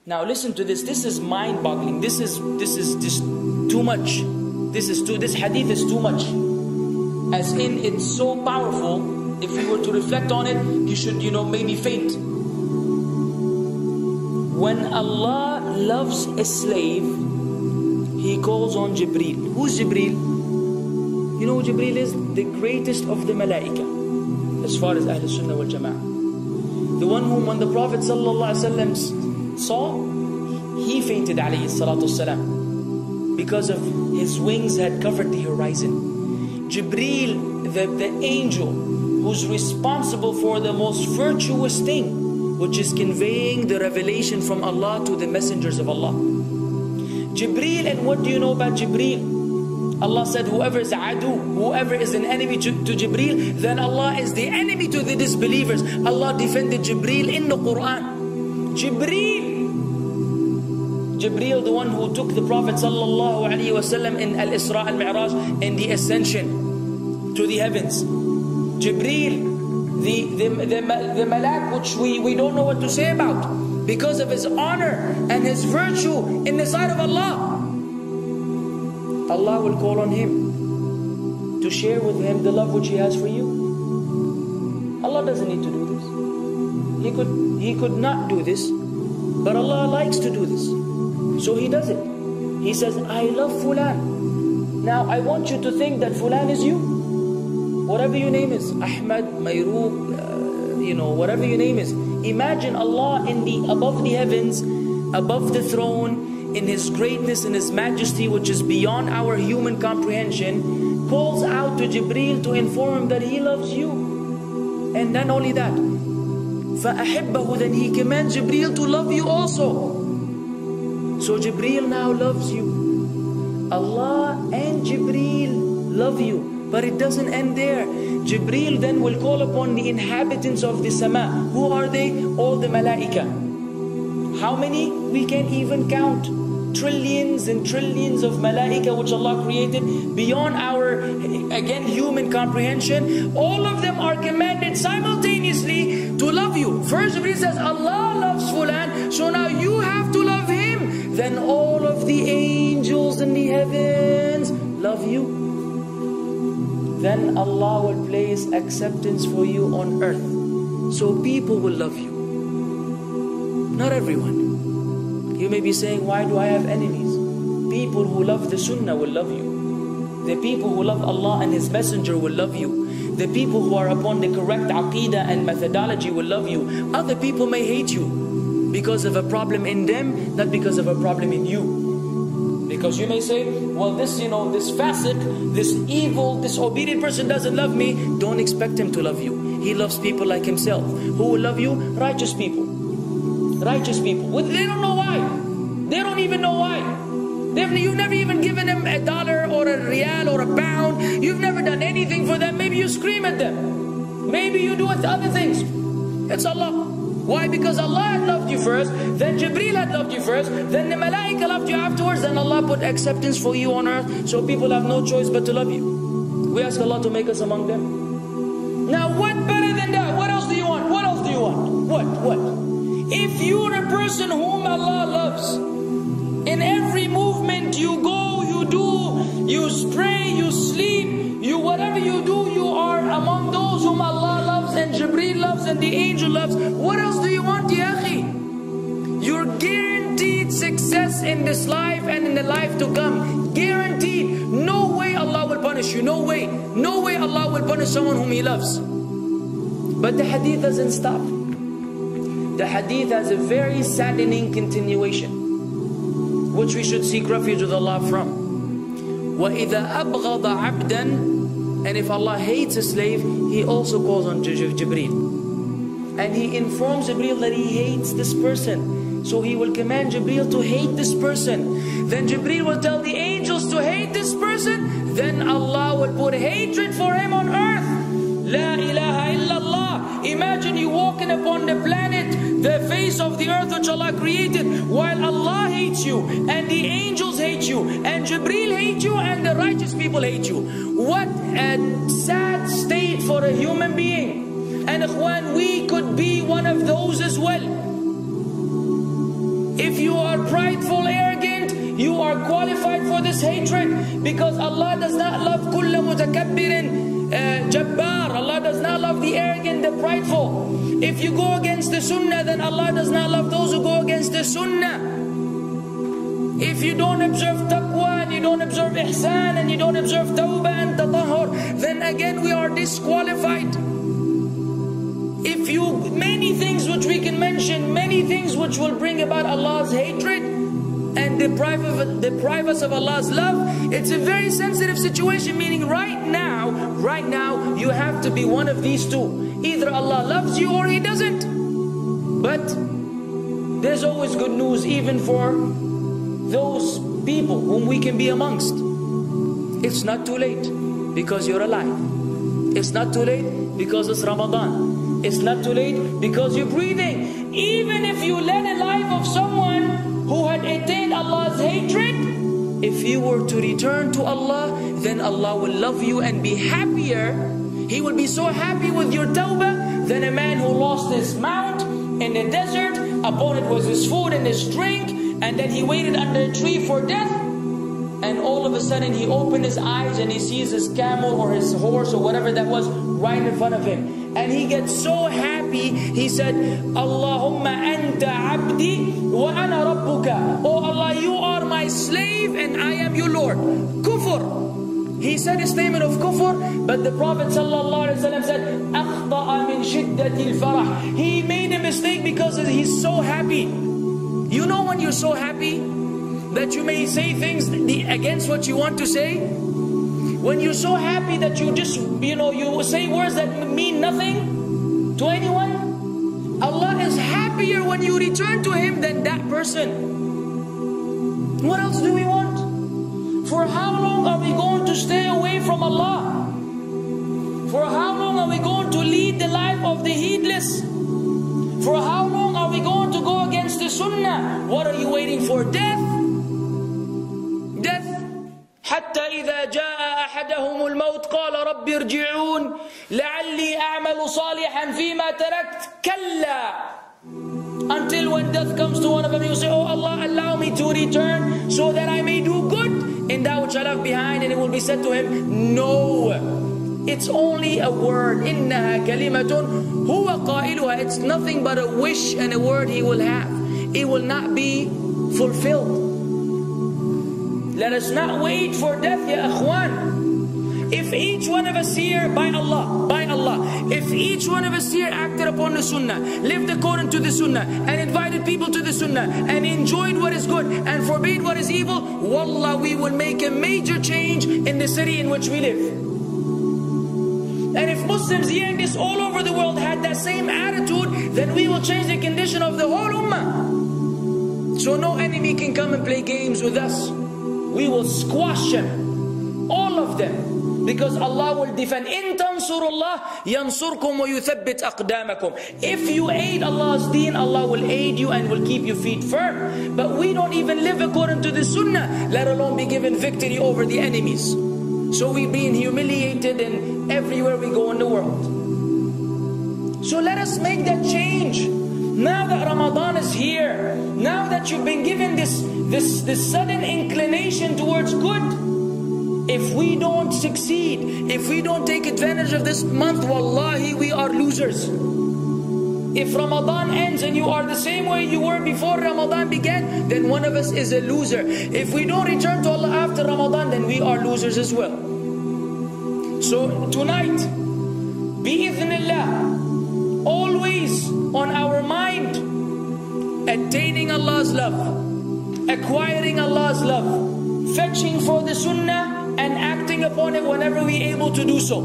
Now listen to this. This is mind-boggling. This is just too much. This hadith is too much. As in, it's so powerful. If you were to reflect on it, you should, maybe faint. When Allah loves a slave, He calls on Jibreel. Who's Jibreel? You know who Jibreel is? The greatest of the malaika, as far as Ahl Sunnah wal Jama'ah. The one whom when the Prophet ﷺ saw, he fainted alayhi salatu wasalam, because of his wings had covered the horizon. Jibreel, the angel who's responsible for the most virtuous thing, which is conveying the revelation from Allah to the messengers of Allah. Jibreel, and what do you know about Jibreel? Allah said, whoever is adu, whoever is an enemy to Jibreel, then Allah is the enemy to the disbelievers. Allah defended Jibreel in the Quran. Jibreel, the one who took the Prophet ﷺ in Al-Isra al-Mi'raj, in the ascension to the heavens. Jibreel, the malak which we don't know what to say about, because of his honor and his virtue in the sight of Allah. Allah will call on him to share with him the love which He has for you. Allah doesn't need to do this. He could not do this, but Allah likes to do this, so He does it. He says, I love Fulan. Now I want you to think that Fulan is you. Whatever your name is, Ahmad, Mayroob, whatever your name is. Imagine Allah above the heavens, above the throne, in His greatness and His majesty, which is beyond our human comprehension, calls out to Jibreel to inform him that He loves you. And not only that, فَأَحِبَّهُ, then He commands Jibreel to love you also. So Jibreel now loves you. Allah and Jibreel love you. But it doesn't end there. Jibreel then will call upon the inhabitants of the sama. Who are they? All the malaika. How many? We can't even count. Trillions and trillions of malaika which Allah created beyond our, again, human comprehension. All of them are commanded simultaneously to love you. First Jibreel says, Allah loves Fulan, so now you have to love him. Then all of the angels in the heavens love you. Then Allah will place acceptance for you on earth. So people will love you. Not everyone. You may be saying, why do I have enemies? People who love the Sunnah will love you. The people who love Allah and His Messenger will love you. The people who are upon the correct aqidah and methodology will love you. Other people may hate you because of a problem in them, not because of a problem in you. Because you may say, well, this fasiq, this evil, disobedient person doesn't love me. Don't expect him to love you. He loves people like himself. Who will love you? Righteous people. Righteous people. Well, they don't know why. They don't even know why. You've never even given them $1 or a rial or a pound. You've never done anything for them. Maybe you scream at them. Maybe you do other things. It's Allah. Why? Because Allah had loved you first, then Jibreel had loved you first, then the malaika loved you afterwards, then Allah put acceptance for you on earth, so people have no choice but to love you. We ask Allah to make us among them. Now what better than that? What else do you want? What else do you want? What? If you're a person whom Allah loves, in every movement you go, you do, you pray, you sleep, whatever you do, you are among those whom Allah loves and Jibreel loves and the angel loves. What else do you want, ya akhi? You're guaranteed success in this life and in the life to come. Guaranteed. No way Allah will punish you. No way. No way Allah will punish someone whom He loves. But the hadith doesn't stop. The hadith has a very saddening continuation, which we should seek refuge with Allah from. وَإِذَا أَبْغَضَ عَبْدًا, and if Allah hates a slave, He also calls on Jibreel. And He informs Jibreel that He hates this person. So He will command Jibreel to hate this person. Then Jibreel will tell the angels to hate this person. Then Allah will put hatred for him on earth. La ilaha illallah. Imagine you walking upon the planet, the face of the earth which Allah created, while Allah hates you, and the angels hate you, and Jibreel hates you, and the righteous people hate you. What a sad state for a human being. And ikhwan, we could be one of those as well. If you are prideful, arrogant, you are qualified for this hatred, because Allah does not love kulla mutakabbirin jabbar. Allah does not love the arrogant, the prideful. If you go against the sunnah, then Allah does not love those who go against the sunnah. If you don't observe taqwa, and you don't observe ihsan, and you don't observe tawbah and tatahur, then again we are disqualified. If you, many things which we can mention, many things which will bring about Allah's hatred and deprive us of Allah's love. It's a very sensitive situation, meaning right now, you have to be one of these two. Either Allah loves you or He doesn't. But there's always good news, even for those people whom we can be amongst. It's not too late because you're alive. It's not too late because it's Ramadan. It's not too late because you're breathing. Even if you led a life of someone who had attained Allah's hatred, if you were to return to Allah, then Allah will love you and be happier. He will be so happy with your tawbah than a man who lost his mount in the desert. Upon it was his food and his drink, and then he waited under a tree for death, and all of a sudden he opened his eyes and he sees his camel or his horse or whatever that was right in front of him, and he gets so happy. He said, Allahumma anta abdi wa ana rabbuka. Oh Allah, you are my slave and I am your Lord. Kufr. He said a statement of kufr, but the Prophet ﷺ said, أخطأ من شدة الفرح. He made a mistake because he's so happy. You know when you're so happy that you may say things against what you want to say? When you're so happy that you just, you say words that mean nothing to anyone? Allah is happier when you return to Him than that person. What else do we want? For how long are we going to stay away from Allah? For how long are we going to lead the life of the heedless? For how long are we going to go against the sunnah? What are you waiting for? Death? Death. حتى إذا جاء أحدهم الموت قال رب ارجعون لعلي أعمل صالحا فيما تركت كلا. Until when death comes to one of them, you say, oh Allah, allow me to return so that I may do good in that which I left behind. And it will be said to him, no, it's only a word. إِنَّهَا كَلِمَةٌ هُوَ قَائِلُهَا. It's nothing but a wish and a word he will have. It will not be fulfilled. Let us not wait for death, ya akhwan. If each one of us here, by Allah, if each one of us here acted upon the sunnah, lived according to the sunnah, and invited people to the sunnah, and enjoyed what is good, and forbade what is evil, wallah, we will make a major change in the city in which we live. And if Muslims hearing this all over the world had that same attitude, then we will change the condition of the whole ummah. So no enemy can come and play games with us. We will squash them, all of them. Because Allah will defend. إِن تَنْصُرُ اللَّهِ يَنْصُرْكُمْ وَيُثَبِّتْ أَقْدَامَكُمْ. If you aid Allah's deen, Allah will aid you and will keep your feet firm. But we don't even live according to the sunnah, let alone be given victory over the enemies. So we're being humiliated in everywhere we go in the world. So let us make that change. Now that Ramadan is here, now that you've been given this sudden inclination towards good, if we don't succeed, if we don't take advantage of this month, wallahi, we are losers. If Ramadan ends and you are the same way you were before Ramadan began, then one of us is a loser. If we don't return to Allah after Ramadan, then we are losers as well. So tonight, bi'idhnillah, always on our mind, attaining Allah's love, acquiring Allah's love, fetching for the sunnah, and acting upon it whenever we're able to do so.